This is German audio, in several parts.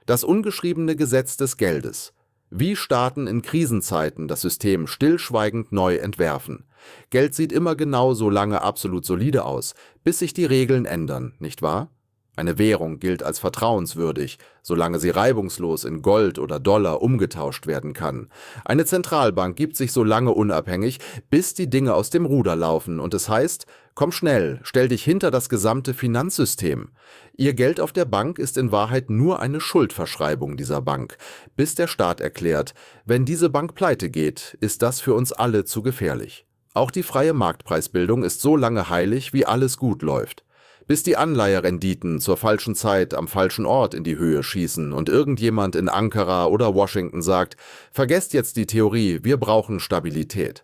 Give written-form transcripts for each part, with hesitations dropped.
Das ungeschriebene Gesetz des Geldes. Wie Staaten in Krisenzeiten das System stillschweigend neu entwerfen. Geld sieht immer genau so lange absolut solide aus, bis sich die Regeln ändern, nicht wahr? Eine Währung gilt als vertrauenswürdig, solange sie reibungslos in Gold oder Dollar umgetauscht werden kann. Eine Zentralbank gibt sich so lange unabhängig, bis die Dinge aus dem Ruder laufen und es heißt, komm schnell, stell dich hinter das gesamte Finanzsystem. Ihr Geld auf der Bank ist in Wahrheit nur eine Schuldverschreibung dieser Bank, bis der Staat erklärt, wenn diese Bank pleite geht, ist das für uns alle zu gefährlich. Auch die freie Marktpreisbildung ist so lange heilig, wie alles gut läuft. Bis die Anleiherenditen zur falschen Zeit am falschen Ort in die Höhe schießen und irgendjemand in Ankara oder Washington sagt, vergesst jetzt die Theorie, wir brauchen Stabilität.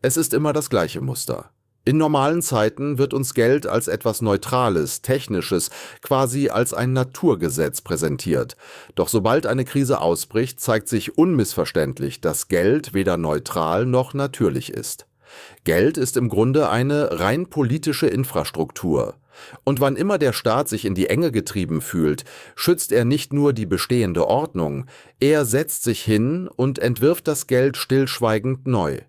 Es ist immer das gleiche Muster. In normalen Zeiten wird uns Geld als etwas Neutrales, Technisches, quasi als ein Naturgesetz präsentiert. Doch sobald eine Krise ausbricht, zeigt sich unmissverständlich, dass Geld weder neutral noch natürlich ist. Geld ist im Grunde eine rein politische Infrastruktur. Und wann immer der Staat sich in die Enge getrieben fühlt, schützt er nicht nur die bestehende Ordnung, er setzt sich hin und entwirft das Geld stillschweigend neu.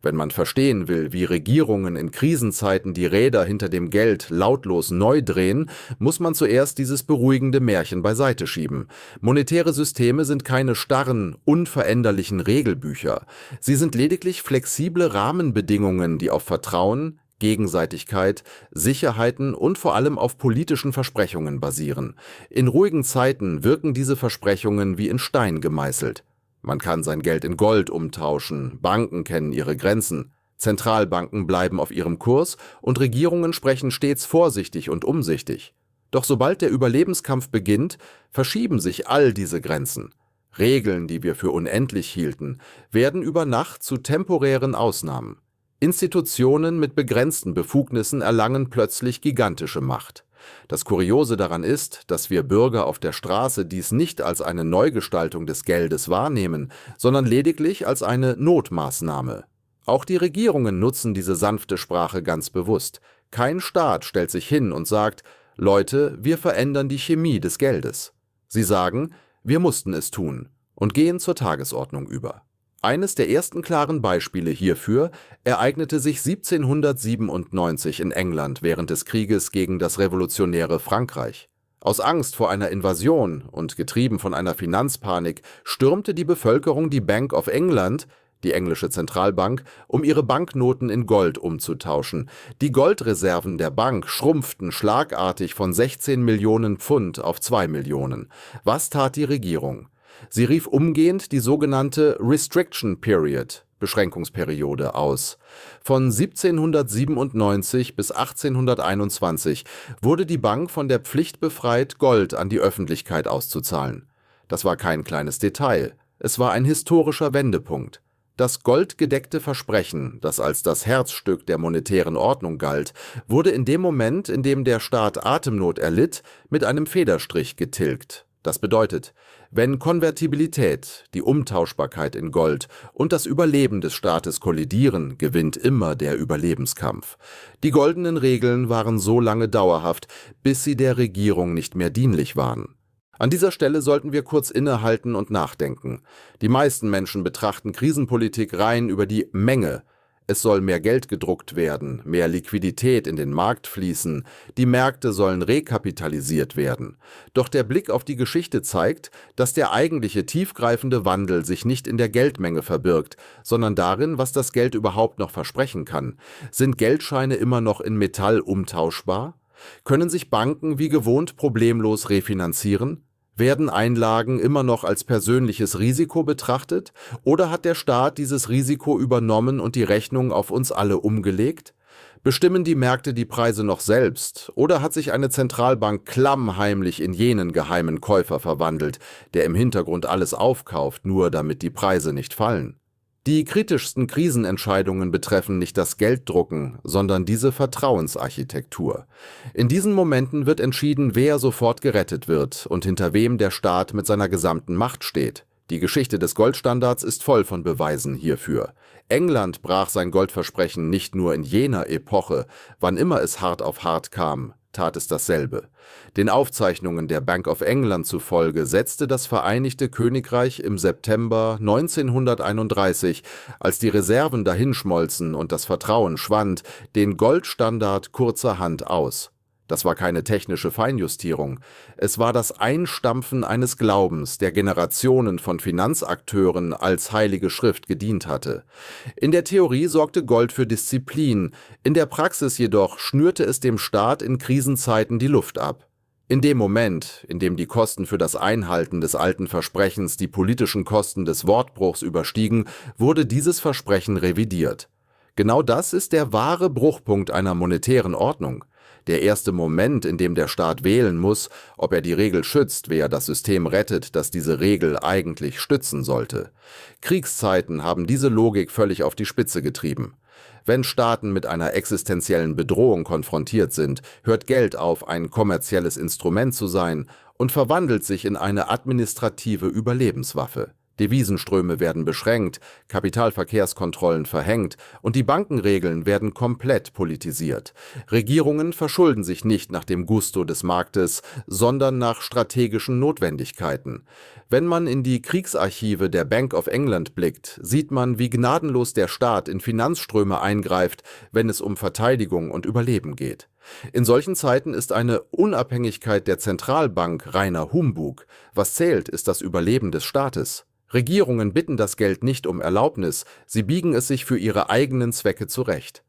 Wenn man verstehen will, wie Regierungen in Krisenzeiten die Räder hinter dem Geld lautlos neu drehen, muss man zuerst dieses beruhigende Märchen beiseite schieben. Monetäre Systeme sind keine starren, unveränderlichen Regelbücher. Sie sind lediglich flexible Rahmenbedingungen, die auf Vertrauen, Gegenseitigkeit, Sicherheiten und vor allem auf politischen Versprechungen basieren. In ruhigen Zeiten wirken diese Versprechungen wie in Stein gemeißelt. Man kann sein Geld in Gold umtauschen, Banken kennen ihre Grenzen, Zentralbanken bleiben auf ihrem Kurs und Regierungen sprechen stets vorsichtig und umsichtig. Doch sobald der Überlebenskampf beginnt, verschieben sich all diese Grenzen. Regeln, die wir für unendlich hielten, werden über Nacht zu temporären Ausnahmen. Institutionen mit begrenzten Befugnissen erlangen plötzlich gigantische Macht. Das Kuriose daran ist, dass wir Bürger auf der Straße dies nicht als eine Neugestaltung des Geldes wahrnehmen, sondern lediglich als eine Notmaßnahme. Auch die Regierungen nutzen diese sanfte Sprache ganz bewusst. Kein Staat stellt sich hin und sagt, Leute, wir verändern die Chemie des Geldes. Sie sagen, wir mussten es tun und gehen zur Tagesordnung über. Eines der ersten klaren Beispiele hierfür ereignete sich 1797 in England während des Krieges gegen das revolutionäre Frankreich. Aus Angst vor einer Invasion und getrieben von einer Finanzpanik stürmte die Bevölkerung die Bank of England, die englische Zentralbank, um ihre Banknoten in Gold umzutauschen. Die Goldreserven der Bank schrumpften schlagartig von 16 Millionen Pfund auf 2 Millionen. Was tat die Regierung? Sie rief umgehend die sogenannte Restriction Period, Beschränkungsperiode, aus. Von 1797 bis 1821 wurde die Bank von der Pflicht befreit, Gold an die Öffentlichkeit auszuzahlen. Das war kein kleines Detail, es war ein historischer Wendepunkt. Das goldgedeckte Versprechen, das als das Herzstück der monetären Ordnung galt, wurde in dem Moment, in dem der Staat Atemnot erlitt, mit einem Federstrich getilgt. Das bedeutet, wenn Konvertibilität, die Umtauschbarkeit in Gold und das Überleben des Staates kollidieren, gewinnt immer der Überlebenskampf. Die goldenen Regeln waren so lange dauerhaft, bis sie der Regierung nicht mehr dienlich waren. An dieser Stelle sollten wir kurz innehalten und nachdenken. Die meisten Menschen betrachten Krisenpolitik rein über die Menge. Es soll mehr Geld gedruckt werden, mehr Liquidität in den Markt fließen, die Märkte sollen rekapitalisiert werden. Doch der Blick auf die Geschichte zeigt, dass der eigentliche tiefgreifende Wandel sich nicht in der Geldmenge verbirgt, sondern darin, was das Geld überhaupt noch versprechen kann. Sind Geldscheine immer noch in Metall umtauschbar? Können sich Banken wie gewohnt problemlos refinanzieren? Werden Einlagen immer noch als persönliches Risiko betrachtet oder hat der Staat dieses Risiko übernommen und die Rechnung auf uns alle umgelegt? Bestimmen die Märkte die Preise noch selbst oder hat sich eine Zentralbank klammheimlich in jenen geheimen Käufer verwandelt, der im Hintergrund alles aufkauft, nur damit die Preise nicht fallen? Die kritischsten Krisenentscheidungen betreffen nicht das Gelddrucken, sondern diese Vertrauensarchitektur. In diesen Momenten wird entschieden, wer sofort gerettet wird und hinter wem der Staat mit seiner gesamten Macht steht. Die Geschichte des Goldstandards ist voll von Beweisen hierfür. England brach sein Goldversprechen nicht nur in jener Epoche, wann immer es hart auf hart kam. tat es dasselbe. Den Aufzeichnungen der Bank of England zufolge setzte das Vereinigte Königreich im September 1931, als die Reserven dahinschmolzen und das Vertrauen schwand, den Goldstandard kurzerhand aus. Das war keine technische Feinjustierung. Es war das Einstampfen eines Glaubens, der Generationen von Finanzakteuren als heilige Schrift gedient hatte. In der Theorie sorgte Gold für Disziplin, in der Praxis jedoch schnürte es dem Staat in Krisenzeiten die Luft ab. In dem Moment, in dem die Kosten für das Einhalten des alten Versprechens die politischen Kosten des Wortbruchs überstiegen, wurde dieses Versprechen revidiert. Genau das ist der wahre Bruchpunkt einer monetären Ordnung. Der erste Moment, in dem der Staat wählen muss, ob er die Regel schützt, wer das System rettet, das diese Regel eigentlich stützen sollte. Kriegszeiten haben diese Logik völlig auf die Spitze getrieben. Wenn Staaten mit einer existenziellen Bedrohung konfrontiert sind, hört Geld auf, ein kommerzielles Instrument zu sein und verwandelt sich in eine administrative Überlebenswaffe. Devisenströme werden beschränkt, Kapitalverkehrskontrollen verhängt und die Bankenregeln werden komplett politisiert. Regierungen verschulden sich nicht nach dem Gusto des Marktes, sondern nach strategischen Notwendigkeiten. Wenn man in die Kriegsarchive der Bank of England blickt, sieht man, wie gnadenlos der Staat in Finanzströme eingreift, wenn es um Verteidigung und Überleben geht. In solchen Zeiten ist eine Unabhängigkeit der Zentralbank reiner Humbug. Was zählt, ist das Überleben des Staates. Regierungen bitten das Geld nicht um Erlaubnis, sie biegen es sich für ihre eigenen Zwecke zurecht.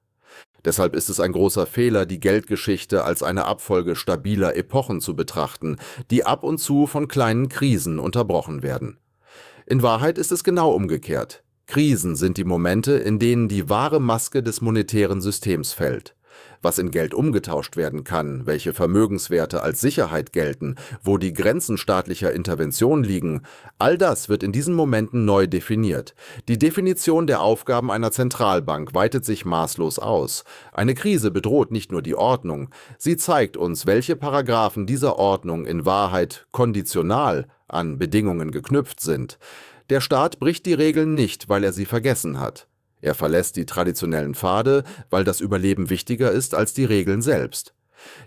Deshalb ist es ein großer Fehler, die Geldgeschichte als eine Abfolge stabiler Epochen zu betrachten, die ab und zu von kleinen Krisen unterbrochen werden. In Wahrheit ist es genau umgekehrt. Krisen sind die Momente, in denen die wahre Maske des monetären Systems fällt. Was in Geld umgetauscht werden kann, welche Vermögenswerte als Sicherheit gelten, wo die Grenzen staatlicher Intervention liegen, all das wird in diesen Momenten neu definiert. Die Definition der Aufgaben einer Zentralbank weitet sich maßlos aus. Eine Krise bedroht nicht nur die Ordnung, sie zeigt uns, welche Paragraphen dieser Ordnung in Wahrheit konditional an Bedingungen geknüpft sind. Der Staat bricht die Regeln nicht, weil er sie vergessen hat. Er verlässt die traditionellen Pfade, weil das Überleben wichtiger ist als die Regeln selbst.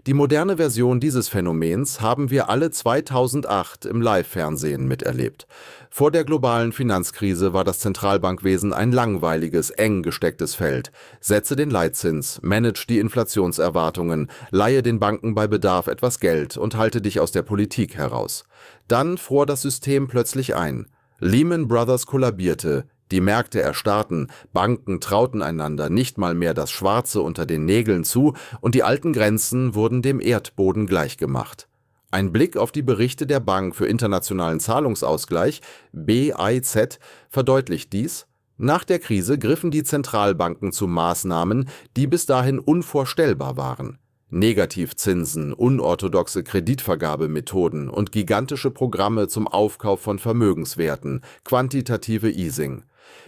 Die moderne Version dieses Phänomens haben wir alle 2008 im Live-Fernsehen miterlebt. Vor der globalen Finanzkrise war das Zentralbankwesen ein langweiliges, eng gestecktes Feld. Setze den Leitzins, manage die Inflationserwartungen, leihe den Banken bei Bedarf etwas Geld und halte dich aus der Politik heraus. Dann fror das System plötzlich ein. Lehman Brothers kollabierte. Die Märkte erstarrten, Banken trauten einander nicht mal mehr das Schwarze unter den Nägeln zu und die alten Grenzen wurden dem Erdboden gleichgemacht. Ein Blick auf die Berichte der Bank für internationalen Zahlungsausgleich, BIZ, verdeutlicht dies. Nach der Krise griffen die Zentralbanken zu Maßnahmen, die bis dahin unvorstellbar waren. Negativzinsen, unorthodoxe Kreditvergabemethoden und gigantische Programme zum Aufkauf von Vermögenswerten, quantitative Easing.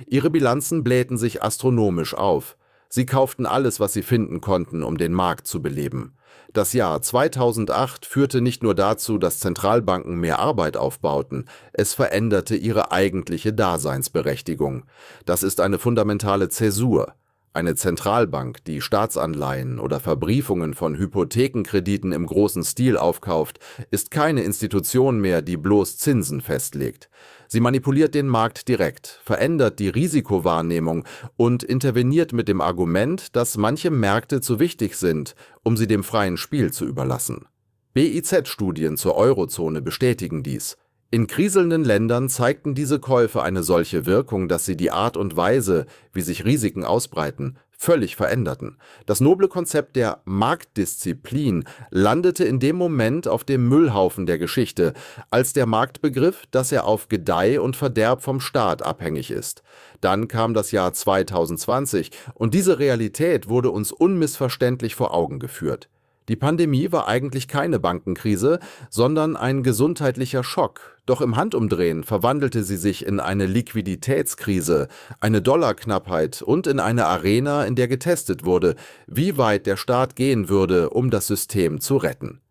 Ihre Bilanzen blähten sich astronomisch auf. Sie kauften alles, was sie finden konnten, um den Markt zu beleben. Das Jahr 2008 führte nicht nur dazu, dass Zentralbanken mehr Arbeit aufbauten, es veränderte ihre eigentliche Daseinsberechtigung. Das ist eine fundamentale Zäsur. Eine Zentralbank, die Staatsanleihen oder Verbriefungen von Hypothekenkrediten im großen Stil aufkauft, ist keine Institution mehr, die bloß Zinsen festlegt. Sie manipuliert den Markt direkt, verändert die Risikowahrnehmung und interveniert mit dem Argument, dass manche Märkte zu wichtig sind, um sie dem freien Spiel zu überlassen. BIZ-Studien zur Eurozone bestätigen dies. In kriselnden Ländern zeigten diese Käufe eine solche Wirkung, dass sie die Art und Weise, wie sich Risiken ausbreiten, völlig veränderten. Das noble Konzept der Marktdisziplin landete in dem Moment auf dem Müllhaufen der Geschichte, als der Markt begriff, dass er auf Gedeih und Verderb vom Staat abhängig ist. Dann kam das Jahr 2020 und diese Realität wurde uns unmissverständlich vor Augen geführt. Die Pandemie war eigentlich keine Bankenkrise, sondern ein gesundheitlicher Schock. Doch im Handumdrehen verwandelte sie sich in eine Liquiditätskrise, eine Dollarknappheit und in eine Arena, in der getestet wurde, wie weit der Staat gehen würde, um das System zu retten.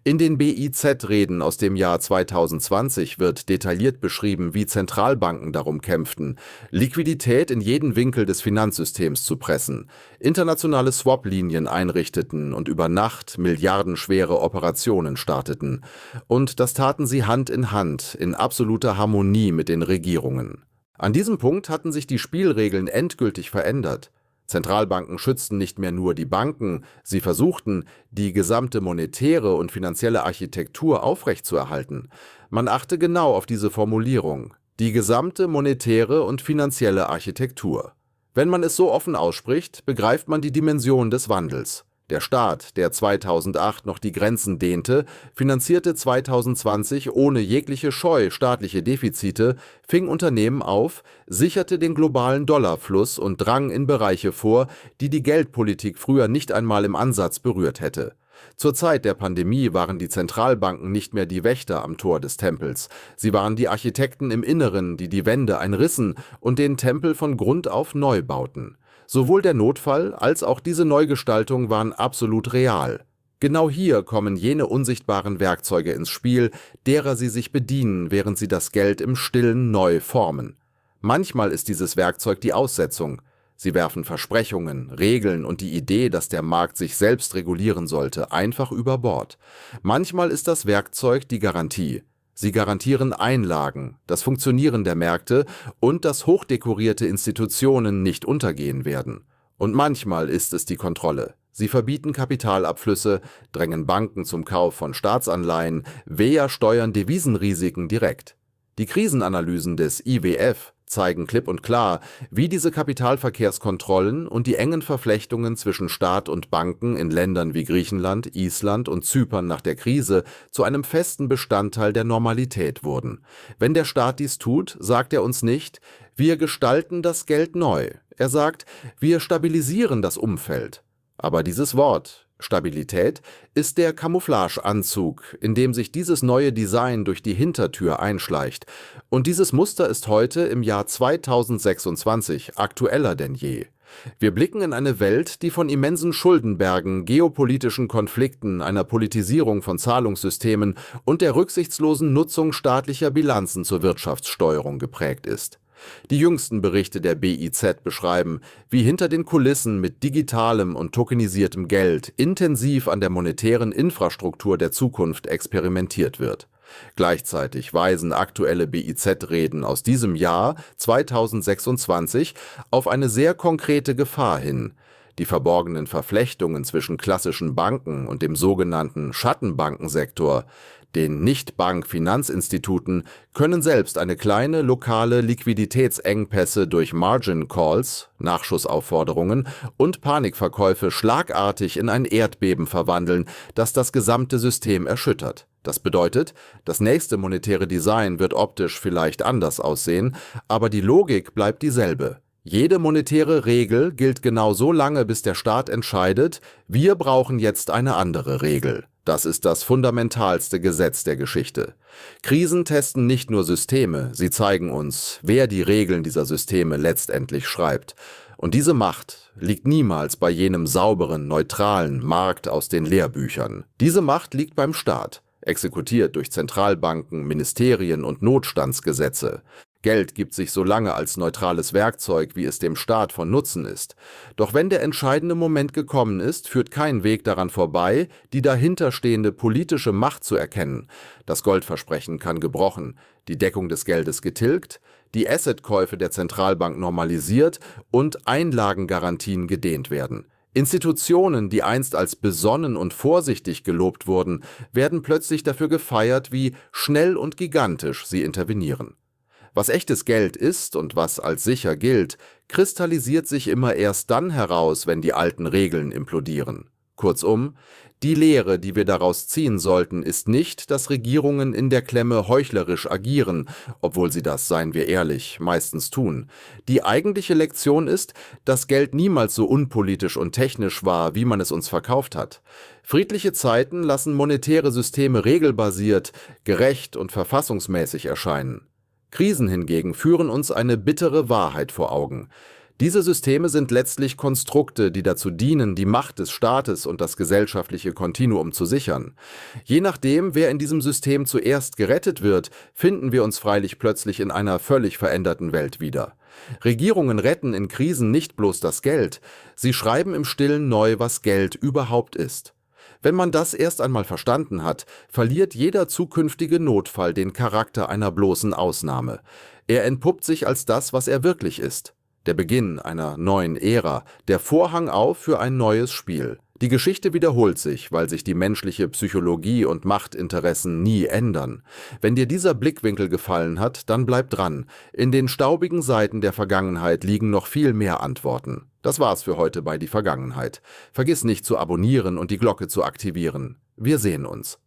In den BIZ-Reden aus dem Jahr 2020 wird detailliert beschrieben, wie Zentralbanken darum kämpften, Liquidität in jeden Winkel des Finanzsystems zu pressen, internationale Swap-Linien einrichteten und über Nacht milliardenschwere Operationen starteten. Und das taten sie Hand in absoluter Harmonie mit den Regierungen. An diesem Punkt hatten sich die Spielregeln endgültig verändert. Zentralbanken schützten nicht mehr nur die Banken, sie versuchten, die gesamte monetäre und finanzielle Architektur aufrechtzuerhalten. Man achte genau auf diese Formulierung: die gesamte monetäre und finanzielle Architektur. Wenn man es so offen ausspricht, begreift man die Dimension des Wandels. Der Staat, der 2008 noch die Grenzen dehnte, finanzierte 2020 ohne jegliche Scheu staatliche Defizite, fing Unternehmen auf, sicherte den globalen Dollarfluss und drang in Bereiche vor, die die Geldpolitik früher nicht einmal im Ansatz berührt hätte. Zur Zeit der Pandemie waren die Zentralbanken nicht mehr die Wächter am Tor des Tempels. Sie waren die Architekten im Inneren, die die Wände einrissen und den Tempel von Grund auf neu bauten. Sowohl der Notfall als auch diese Neugestaltung waren absolut real. Genau hier kommen jene unsichtbaren Werkzeuge ins Spiel, derer sie sich bedienen, während sie das Geld im Stillen neu formen. Manchmal ist dieses Werkzeug die Aussetzung. Sie werfen Versprechungen, Regeln und die Idee, dass der Markt sich selbst regulieren sollte, einfach über Bord. Manchmal ist das Werkzeug die Garantie. Sie garantieren Einlagen, das Funktionieren der Märkte und dass hochdekorierte Institutionen nicht untergehen werden. Und manchmal ist es die Kontrolle. Sie verbieten Kapitalabflüsse, drängen Banken zum Kauf von Staatsanleihen, steuern Devisenrisiken direkt. Die Krisenanalysen des IWF zeigen klipp und klar, wie diese Kapitalverkehrskontrollen und die engen Verflechtungen zwischen Staat und Banken in Ländern wie Griechenland, Island und Zypern nach der Krise zu einem festen Bestandteil der Normalität wurden. Wenn der Staat dies tut, sagt er uns nicht: wir gestalten das Geld neu. Er sagt: wir stabilisieren das Umfeld. Aber dieses Wort Stabilität ist der Camouflageanzug, in dem sich dieses neue Design durch die Hintertür einschleicht. Und dieses Muster ist heute im Jahr 2026 aktueller denn je. Wir blicken in eine Welt, die von immensen Schuldenbergen, geopolitischen Konflikten, einer Politisierung von Zahlungssystemen und der rücksichtslosen Nutzung staatlicher Bilanzen zur Wirtschaftssteuerung geprägt ist. Die jüngsten Berichte der BIZ beschreiben, wie hinter den Kulissen mit digitalem und tokenisiertem Geld intensiv an der monetären Infrastruktur der Zukunft experimentiert wird. Gleichzeitig weisen aktuelle BIZ-Reden aus diesem Jahr 2026 auf eine sehr konkrete Gefahr hin: die verborgenen Verflechtungen zwischen klassischen Banken und dem sogenannten Schattenbankensektor, den Nichtbank-Finanzinstituten, können selbst eine kleine lokale Liquiditätsengpässe durch Margin Calls, Nachschussaufforderungen und Panikverkäufe schlagartig in ein Erdbeben verwandeln, das das gesamte System erschüttert. Das bedeutet, das nächste monetäre Design wird optisch vielleicht anders aussehen, aber die Logik bleibt dieselbe. Jede monetäre Regel gilt genau so lange, bis der Staat entscheidet: wir brauchen jetzt eine andere Regel. Das ist das fundamentalste Gesetz der Geschichte. Krisen testen nicht nur Systeme, sie zeigen uns, wer die Regeln dieser Systeme letztendlich schreibt. Und diese Macht liegt niemals bei jenem sauberen, neutralen Markt aus den Lehrbüchern. Diese Macht liegt beim Staat, exekutiert durch Zentralbanken, Ministerien und Notstandsgesetze. Geld gibt sich so lange als neutrales Werkzeug, wie es dem Staat von Nutzen ist. Doch wenn der entscheidende Moment gekommen ist, führt kein Weg daran vorbei, die dahinterstehende politische Macht zu erkennen. Das Goldversprechen kann gebrochen, die Deckung des Geldes getilgt, die Assetkäufe der Zentralbank normalisiert und Einlagengarantien gedehnt werden. Institutionen, die einst als besonnen und vorsichtig gelobt wurden, werden plötzlich dafür gefeiert, wie schnell und gigantisch sie intervenieren. Was echtes Geld ist und was als sicher gilt, kristallisiert sich immer erst dann heraus, wenn die alten Regeln implodieren. Kurzum, die Lehre, die wir daraus ziehen sollten, ist nicht, dass Regierungen in der Klemme heuchlerisch agieren, obwohl sie das, seien wir ehrlich, meistens tun. Die eigentliche Lektion ist, dass Geld niemals so unpolitisch und technisch war, wie man es uns verkauft hat. Friedliche Zeiten lassen monetäre Systeme regelbasiert, gerecht und verfassungsmäßig erscheinen. Krisen hingegen führen uns eine bittere Wahrheit vor Augen. Diese Systeme sind letztlich Konstrukte, die dazu dienen, die Macht des Staates und das gesellschaftliche Kontinuum zu sichern. Je nachdem, wer in diesem System zuerst gerettet wird, finden wir uns freilich plötzlich in einer völlig veränderten Welt wieder. Regierungen retten in Krisen nicht bloß das Geld, sie schreiben im Stillen neu, was Geld überhaupt ist. Wenn man das erst einmal verstanden hat, verliert jeder zukünftige Notfall den Charakter einer bloßen Ausnahme. Er entpuppt sich als das, was er wirklich ist. Der Beginn einer neuen Ära, der Vorhang auf für ein neues Spiel. Die Geschichte wiederholt sich, weil sich die menschliche Psychologie und Machtinteressen nie ändern. Wenn dir dieser Blickwinkel gefallen hat, dann bleib dran. In den staubigen Seiten der Vergangenheit liegen noch viel mehr Antworten. Das war's für heute bei Die Vergangenheit. Vergiss nicht zu abonnieren und die Glocke zu aktivieren. Wir sehen uns.